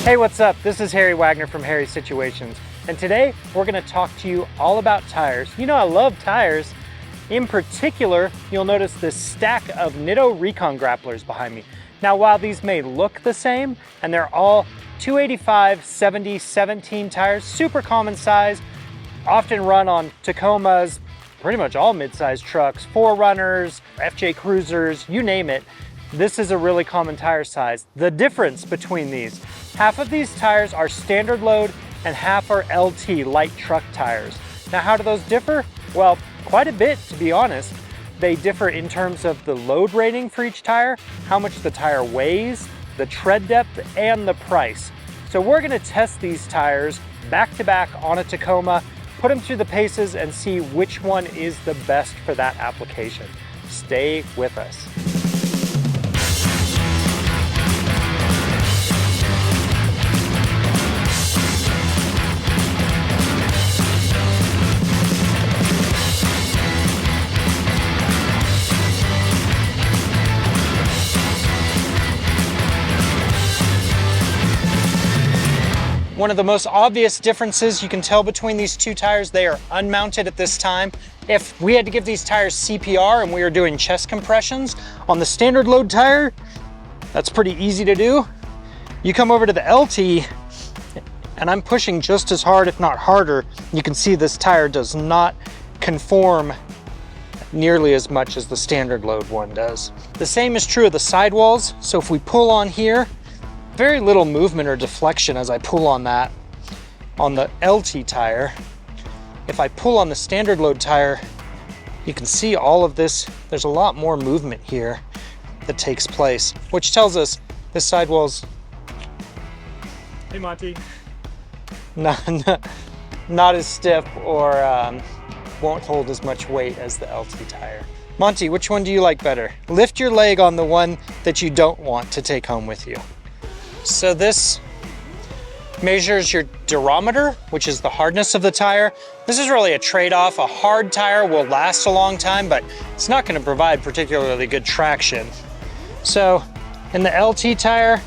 Hey, what's up? This is Harry Wagner from Harry Situations, and today we're going to talk to you all about tires. You know I love tires. In particular, you'll notice this stack of Nitto Recon Grapplers behind me. Now, while these may look the same, and they're all 285, 70, 17 tires, super common size, often run on Tacomas, pretty much all mid-sized trucks, 4Runners, FJ Cruisers, you name it. This is a really common tire size. The difference between these, half of these tires are standard load and half are LT, light truck tires. Now, how do those differ? Well, quite a bit, to be honest. They differ in terms of the load rating for each tire, how much the tire weighs, the tread depth, and the price. So we're gonna test these tires back to back on a Tacoma, put them through the paces and see which one is the best for that application. Stay with us. One of the most obvious differences you can tell between these two tires, they are unmounted at this time. If we had to give these tires CPR and we were doing chest compressions on the standard load tire, that's pretty easy to do. You come over to the LT and I'm pushing just as hard, if not harder. You can see this tire does not conform nearly as much as the standard load one does. The same is true of the sidewalls. So if we pull on here, very little movement or deflection as I pull on that on the LT tire. If I pull on the standard load tire, you can see all of this. There's a lot more movement here that takes place, which tells us this sidewall's, hey Monty, not as stiff or won't hold as much weight as the LT tire. Monty, which one do you like better? Lift your leg on the one that you don't want to take home with you. So this measures your durometer, which is the hardness of the tire. This is really a trade-off. A hard tire will last a long time, but it's not going to provide particularly good traction. So in the LT tire,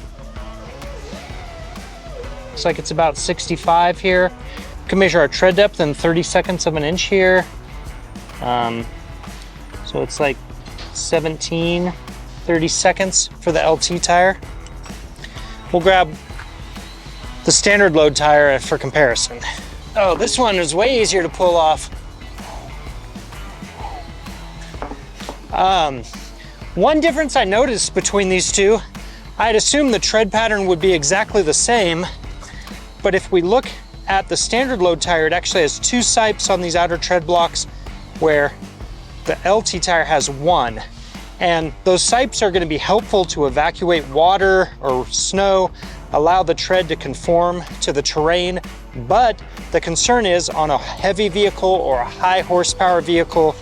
looks like it's about 65 here. We can measure our tread depth in 32nds of an inch here. So it's like 17, 30 seconds for the LT tire. We'll grab the standard load tire for comparison. Oh, this one is way easier to pull off. One difference I noticed between these two, I'd assume the tread pattern would be exactly the same, but if we look at the standard load tire, it actually has two sipes on these outer tread blocks where the LT tire has one. And those sipes are going to be helpful to evacuate water or snow, allow the tread to conform to the terrain. But the concern is on a heavy vehicle or a high horsepower vehicle,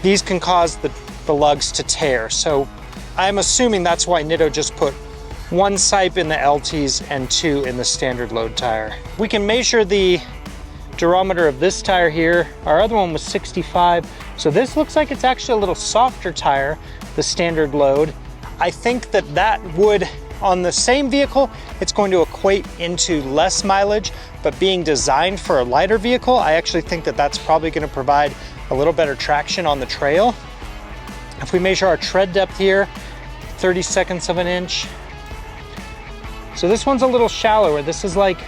these can cause the lugs to tear. So I'm assuming that's why Nitto just put one sipe in the LTs and two in the standard load tire. We can measure the durometer of this tire here. Our other one was 65. So this looks like it's actually a little softer tire, the standard load. I think that would, on the same vehicle, it's going to equate into less mileage, but being designed for a lighter vehicle, I actually think that that's probably going to provide a little better traction on the trail. If we measure our tread depth here, 32nds of an inch. So this one's a little shallower. This is like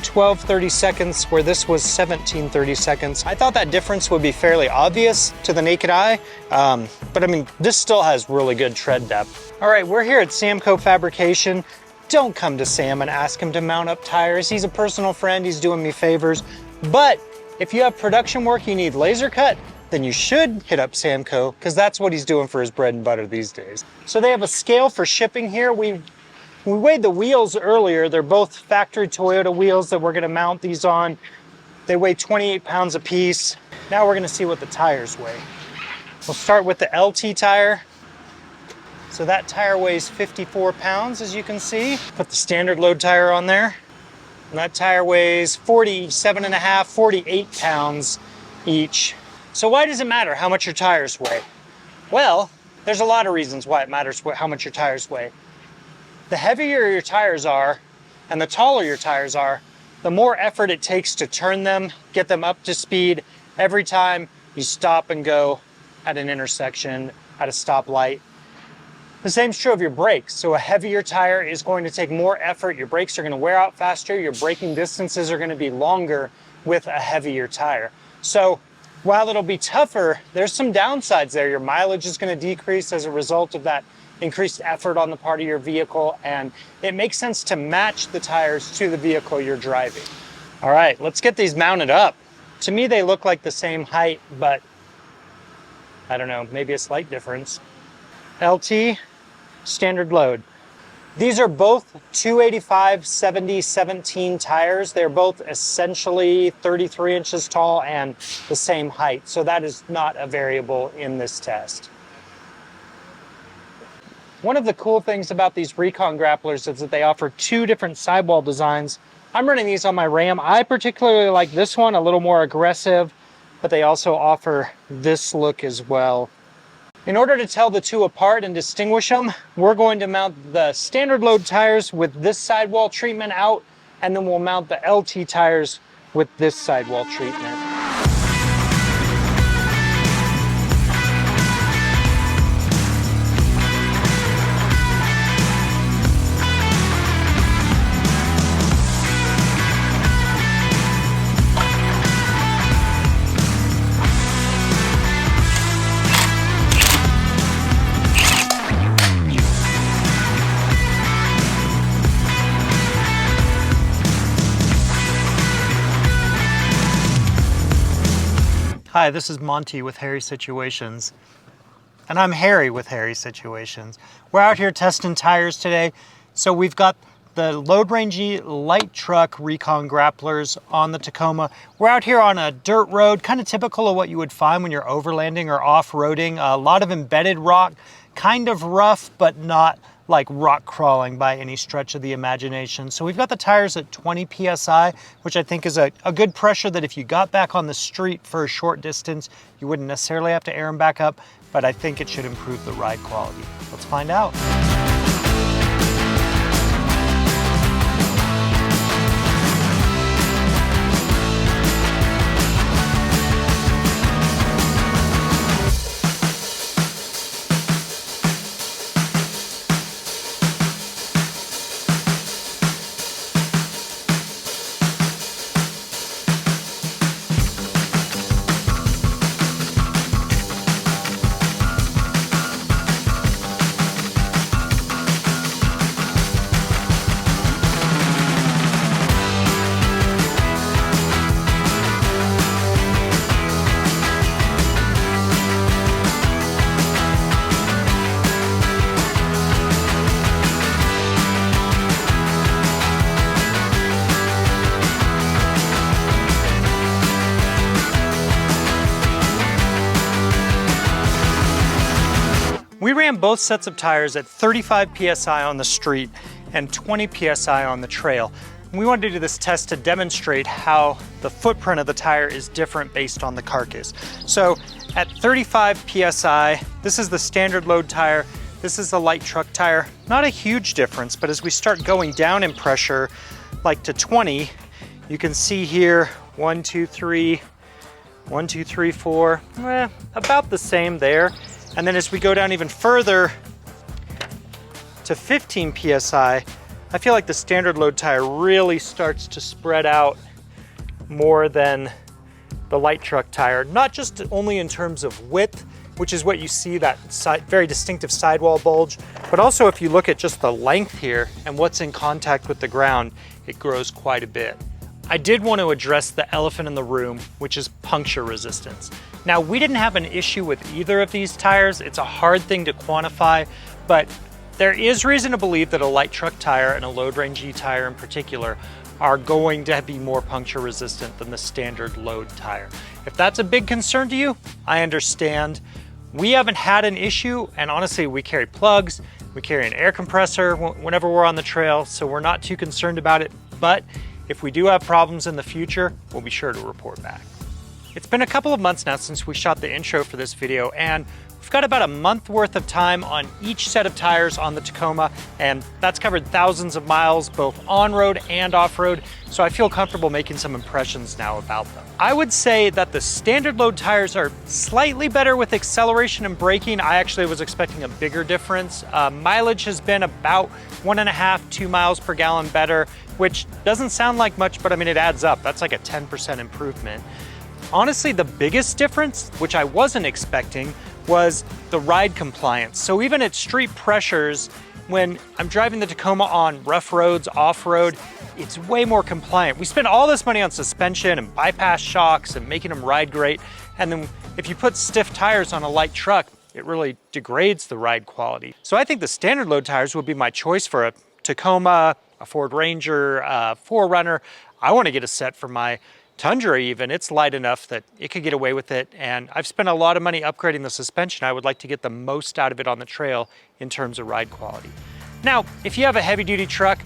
12 30-seconds, where this was 17 30-seconds. I thought that difference would be fairly obvious to the naked eye, but I mean, this still has really good tread depth. All right, we're here at Samco Fabrication. Don't come to Sam and ask him to mount up tires. He's a personal friend, he's doing me favors. But if you have production work you need laser cut, then you should hit up Samco, because that's what he's doing for his bread and butter these days. So they have a scale for shipping here. We weighed the wheels earlier. They're both factory Toyota wheels that we're going to mount these on. They weigh 28 pounds a piece. Now we're going to see what the tires weigh. We'll start with the LT tire. So that tire weighs 54 pounds, as you can see. Put the standard load tire on there. And that tire weighs 47.5, 48 pounds each. So why does it matter how much your tires weigh? Well, there's a lot of reasons why it matters how much your tires weigh. The heavier your tires are, and the taller your tires are, the more effort it takes to turn them, get them up to speed every time you stop and go at an intersection, at a stoplight. The same is true of your brakes. So a heavier tire is going to take more effort. Your brakes are going to wear out faster. Your braking distances are going to be longer with a heavier tire. So while it'll be tougher, there's some downsides there. Your mileage is going to decrease as a result of that increased effort on the part of your vehicle, and it makes sense to match the tires to the vehicle you're driving. All right, let's get these mounted up. To me, they look like the same height, but I don't know, maybe a slight difference. LT, standard load. These are both 285/70/17 tires. They're both essentially 33 inches tall and the same height, so that is not a variable in this test. One of the cool things about these Recon Grapplers is that they offer two different sidewall designs. I'm running these on my Ram. I particularly like this one, a little more aggressive, but they also offer this look as well. In order to tell the two apart and distinguish them, we're going to mount the standard load tires with this sidewall treatment out, and then we'll mount the LT tires with this sidewall treatment. Hi, this is Monty with Hairy Situations. And I'm Harry with Hairy Situations. We're out here testing tires today. So we've got the load rangey light truck Recon Grapplers on the Tacoma. We're out here on a dirt road, kind of typical of what you would find when you're overlanding or off-roading. A lot of embedded rock, kind of rough, but not like rock crawling by any stretch of the imagination. So we've got the tires at 20 PSI, which I think is a good pressure that if you got back on the street for a short distance, you wouldn't necessarily have to air them back up, but I think it should improve the ride quality. Let's find out. We ran both sets of tires at 35 PSI on the street and 20 PSI on the trail. We wanted to do this test to demonstrate how the footprint of the tire is different based on the carcass. So at 35 PSI, this is the standard load tire, this is the light truck tire. Not a huge difference, but as we start going down in pressure, like to 20, you can see here, 1, 2, 3, 1, 2, 3, 4, about the same there. And then as we go down even further to 15 PSI, I feel like the standard load tire really starts to spread out more than the light truck tire, not just only in terms of width, which is what you see, that very distinctive sidewall bulge, but also if you look at just the length here and what's in contact with the ground, it grows quite a bit. I did want to address the elephant in the room, which is puncture resistance. Now, we didn't have an issue with either of these tires. It's a hard thing to quantify, but there is reason to believe that a light truck tire and a load range E tire in particular are going to be more puncture resistant than the standard load tire. If that's a big concern to you, I understand. We haven't had an issue, and honestly, we carry plugs, we carry an air compressor whenever we're on the trail, so we're not too concerned about it, but if we do have problems in the future, we'll be sure to report back. It's been a couple of months now since we shot the intro for this video, and I've got about a month worth of time on each set of tires on the Tacoma, and that's covered thousands of miles, both on-road and off-road, so I feel comfortable making some impressions now about them. I would say that the standard load tires are slightly better with acceleration and braking. I actually was expecting a bigger difference. Mileage has been about 1.5 to 2 miles per gallon better, which doesn't sound like much, but I mean, it adds up. That's like a 10% improvement. Honestly, the biggest difference, which I wasn't expecting, was the ride compliance. So even at street pressures, when I'm driving the Tacoma on rough roads, off-road, it's way more compliant. We spend all this money on suspension and bypass shocks and making them ride great. And then if you put stiff tires on a light truck, it really degrades the ride quality. So I think the standard load tires would be my choice for a Tacoma, a Ford Ranger, a 4Runner. I want to get a set for my Tundra even. It's light enough that it could get away with it, and I've spent a lot of money upgrading the suspension. I would like to get the most out of it on the trail in terms of ride quality. Now, if you have a heavy duty truck,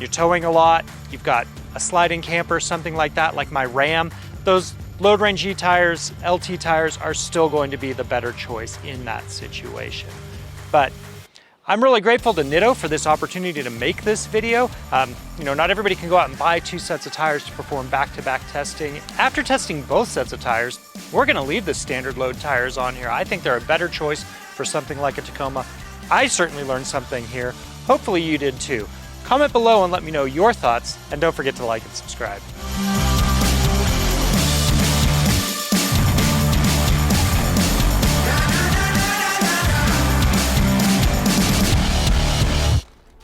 you're towing a lot, you've got a sliding camper, something like that, like my Ram, those Load Range E tires, LT tires are still going to be the better choice in that situation. But I'm really grateful to Nitto for this opportunity to make this video. Not everybody can go out and buy 2 sets of tires to perform back-to-back testing. After testing both sets of tires, we're gonna leave the standard load tires on here. I think they're a better choice for something like a Tacoma. I certainly learned something here. Hopefully you did too. Comment below and let me know your thoughts, and don't forget to like and subscribe.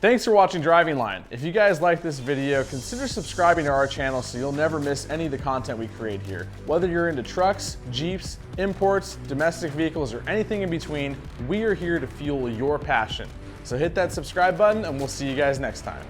Thanks for watching Driving Line. If you guys like this video, consider subscribing to our channel so you'll never miss any of the content we create here. Whether you're into trucks, Jeeps, imports, domestic vehicles, or anything in between, we are here to fuel your passion. So hit that subscribe button and we'll see you guys next time.